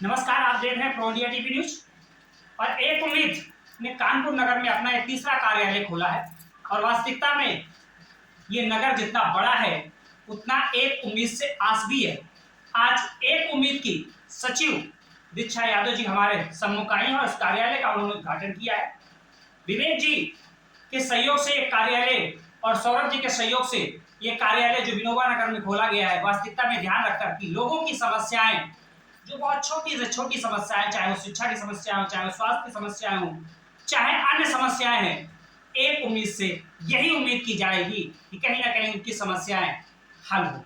नमस्कार, आप देख रहे हैं प्रो इंडिया टीवी न्यूज। और एक उम्मीद ने कानपुर नगर में अपना एक तीसरा कार्यालय खोला है। और वास्तविकता में ये नगर जितना बड़ा है उतना एक उम्मीद से आस भी है। आज एक उम्मीद की सचिव दीक्षा यादव जी हमारे सम्मुख आई हैं और इस कार्यालय का उन्होंने उद्घाटन किया है। विवेक जी के सहयोग से एक कार्यालय और सौरभ जी के सहयोग से ये कार्यालय जो विनोबा नगर में खोला गया है, वास्तविकता में ध्यान रखकर कि लोगों की समस्याएं जो बहुत छोटी से छोटी समस्याएं, चाहे वो शिक्षा की समस्या हो, चाहे वो स्वास्थ्य की समस्याएं हो, चाहे अन्य समस्याएं हैं, एक उम्मीद से यही उम्मीद की जाएगी कि कहीं ना कहीं उनकी समस्याएं हल हो।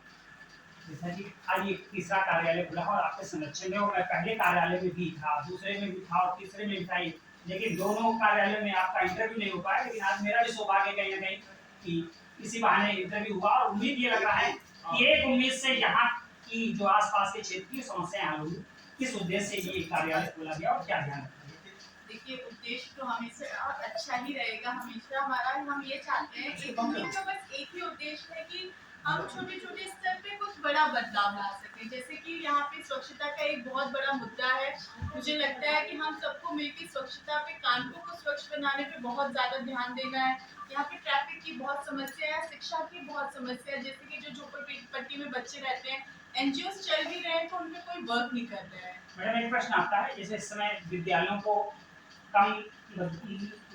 जैसा कि आज ये तीसरा कार्यालय खुला और आपके संरक्षण में, और मैं पहले कार्यालय में भी था, दूसरे में भी था और तीसरे में भी था, लेकिन दोनों कार्यालय में आपका इंटरव्यू नहीं हो पाया। लेकिन आज मेरा भी सौभाग्य कहीं ना कहीं कि इसी बहाने इंटरव्यू हुआ और उम्मीद ये लग रहा है कि एक उम्मीद से यहाँ की जो आसपास के क्षेत्र की समस्याएं हल होंगी। किस उद्देश्य से ये कार्यालय खोला गया और क्या ध्यान रखा? देखिए, उद्देश्य तो हमेशा अच्छा ही रहेगा। हमेशा हमारा हम ये चाहते हैं कि उम्मीद का बस एक ही उद्देश्य है कि हम छोटे छोटे स्तर पे कुछ बड़ा बदलाव ला सकें। जैसे कि यहाँ पे स्वच्छता का एक बहुत बड़ा मुद्दा है। मुझे लगता है कि हम सबको मिलकर स्वच्छता पे, कानपुर को स्वच्छ बनाने पे बहुत ज्यादा ध्यान देना है। यहाँ पे ट्रैफिक की बहुत समस्या है, शिक्षा की बहुत समस्या है। जैसे कि जो झोपड़पट्टी में बच्चे रहते हैं, एनजीओ चल भी रहे हैं तो उनमें कोई वर्क नहीं कर रहे हैं। मैडम, एक प्रश्न आता है, जैसे इस समय विद्यालयों को कम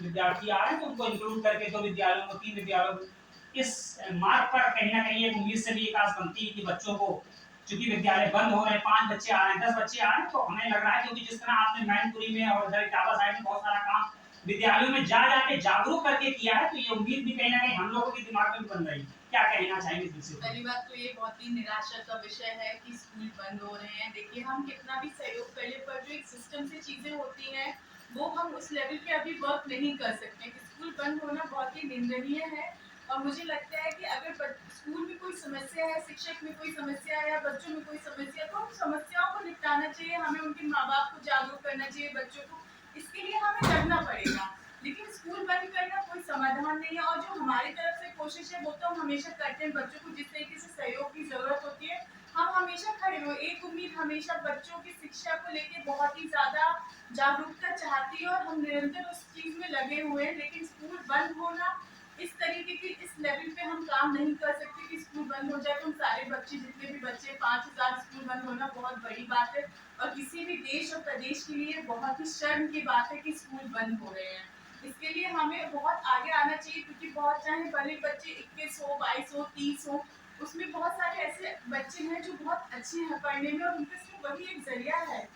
विद्यार्थी आ रहे हैं तो उनको इंक्लूड करके 2 विद्यालयों को 3 विद्यालयों को इस मार्ग पर कहीं ना कहीं एक उम्मीद से भी एक आस बनती है कि बच्चों को, चूंकि विद्यालय बंद हो रहे हैं, 5 बच्चे आ रहे हैं, 10 बच्चे आ रहे हैं, तो हमें लग रहा है क्योंकि जिस तरह आपने मैनपुरी में और इधर इटावा साइड में बहुत सारा काम विद्यालयों में जा जाके जागरूक करके किया है, तो ये उम्मीद भी कहीं ना कहीं हम लोगों के दिमाग में बन रही है। क्या कहना चाहेंगे इससे? पहली बात तो ये बहुत ही निराशा का विषय है कि स्कूल बंद हो रहे हैं। देखिए, हम कितना भी सहयोग कर ले, पर जो एक सिस्टम से चीजें होती हैं वो हम उस लेवल पे अभी वर्क नहीं कर सकते। स्कूल बंद होना बहुत ही निंदनीय है। और मुझे लगता है कि अगर स्कूल में कोई समस्या है, शिक्षक में कोई समस्या है या बच्चों में कोई समस्या है, तो उन समस्याओं को निपटाना चाहिए। हमें उनके माँ बाप को जागरूक करना चाहिए, बच्चों को। इसके लिए हमें लड़ना पड़ेगा। लेकिन स्कूल बंद करना कोई समाधान नहीं है। और जो हमारी तरफ से कोशिश है वो तो हम हमेशा करते हैं। बच्चों को जिस तरीके से सहयोग की जरूरत होती है हम हमेशा खड़े हो। एक उम्मीद हमेशा बच्चों की शिक्षा को लेकर बहुत ही ज्यादा जागरूकता चाहती है और हम निरंतर उस चीज में लगे हुए हैं। लेकिन स्कूल बंद होना इस तरीके की, इस लेवल पे हम काम नहीं कर सकते कि स्कूल बंद हो जाए तो हम सारे बच्चे, जितने भी बच्चे, 5000 स्कूल बंद होना बहुत बड़ी बात है। और किसी भी देश और प्रदेश के लिए बहुत ही शर्म की बात है कि स्कूल बंद हो रहे हैं। इसके लिए हमें बहुत आगे आना चाहिए, क्योंकि बहुत चाहे भले बच्चे 21 हो, 22 हो, 30 हो, उसमें बहुत सारे ऐसे बच्चे हैं जो बहुत अच्छे हैं पढ़ने में और उनके सिर्फ वही एक जरिया है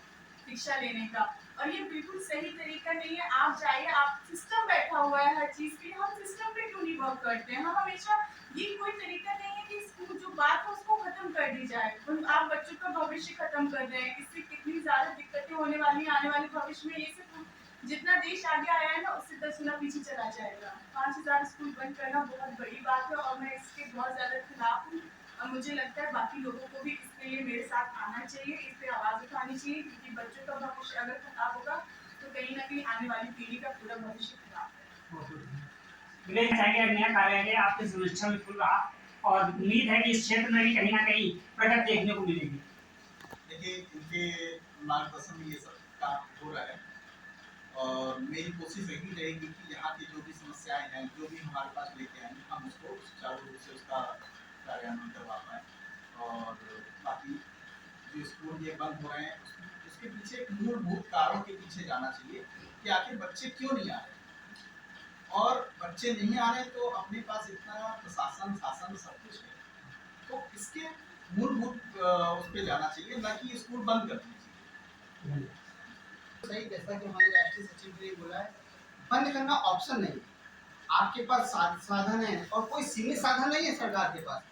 शिक्षा लेने का। और ये बिल्कुल सही तरीका नहीं है। आप जाइए, आप सिस्टम बैठा हुआ है हर चीज के लिए, हम सिस्टम पे क्यों नहीं वर्क करते हैं? हम हमेशा, ये कोई तरीका नहीं है कि स्कूल जो बात है उसको खत्म कर दी जाए। आप बच्चों का भविष्य खत्म कर रहे हैं। इससे कितनी ज्यादा दिक्कतें होने वाली आने वाले भविष्य में। ये सिर्फ जितना देश आगे आया है ना, उससे 10 गुना पीछे चला जाएगा। 5000 स्कूल बंद करना बहुत बड़ी बात है और मैं इसके बहुत ज्यादा खिलाफ हूँ। और मुझे लगता है बाकी लोगों को भी इसके लिए मेरे साथ आना चाहिए, इस पे आवाज उठानी चाहिए, क्योंकि बच्चों का भविष्य अगर खराब होगा तो कहीं ना कहीं आने वाली पीढ़ी का पूरा भविष्य खराब है। नया कार्यालय आपके सुरक्षा में खुल रहा और उम्मीद है कि इस क्षेत्र में भी कहीं ना कहीं प्रगति देखने को मिलेगी। देखिए, इनके मार्गदर्शन में ये सब काम हो रहा है और मेरी कोशिश यही रहेगी कि यहाँ की जो भी समस्याएं हैं, जो भी हमारे पास लेके आएंगे, हम उसको सुचारू रूप से उसका कार्यान्वयन करवा पाएँ। और बाकी जो स्कूल ये बंद हो रहे हैं उसके पीछे एक मूलभूत कारण के पीछे जाना चाहिए कि आखिर बच्चे क्यों नहीं आ रहे। और बच्चे नहीं आ रहे तो अपने पास इतना प्रशासन, शासन सब कुछ है, तो इसके मूलभूत उस पर जाना चाहिए, ना कि स्कूल बंद कर दीजिए। सही, जैसा कि हमारे राष्ट्रीय सचिव ने बोला है, बंद करना ऑप्शन नहीं। आपके पास साधन है और कोई सीमित साधन नहीं है सरकार के पास,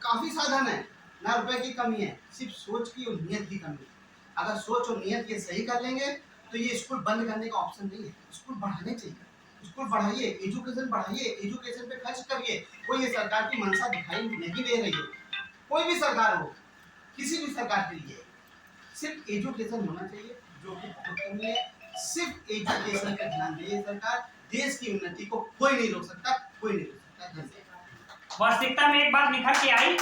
काफी साधन है। ना रुपए की कमी है, सिर्फ सोच की और नियत की कमी है। अगर सोच और नियत ये सही कर लेंगे तो ये स्कूल बंद करने का ऑप्शन नहीं है। स्कूल बढ़ाने चाहिए, स्कूल बढ़ाइए, एजुकेशन बढ़ाइए, एजुकेशन पे खर्च करिए। कोई ये सरकार की मंशा दिखाई नहीं दे रही है। कोई भी सरकार हो, किसी भी सरकार के लिए सिर्फ एजुकेशन होना चाहिए, जो कि बहुत कमी है। सिर्फ एजुकेशन पे ध्यान दीजिए सरकार, देश की उन्नति को कोई नहीं रोक सकता, कोई नहीं रोक सकता। धन्यवाद। वास्तविकता में एक बात निखर के आई,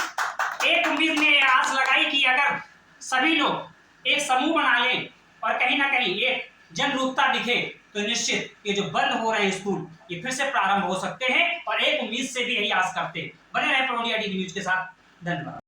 एक उम्मीद ने आस लगाई कि अगर सभी लोग एक समूह बना लें और कहीं ना कहीं एक जनरूपता दिखे तो निश्चित ये जो बंद हो रहे हैं स्कूल ये फिर से प्रारंभ हो सकते हैं और एक उम्मीद से भी यही आस करते हैं। बने रहे प्रौढ़ टीवी न्यूज के साथ। धन्यवाद।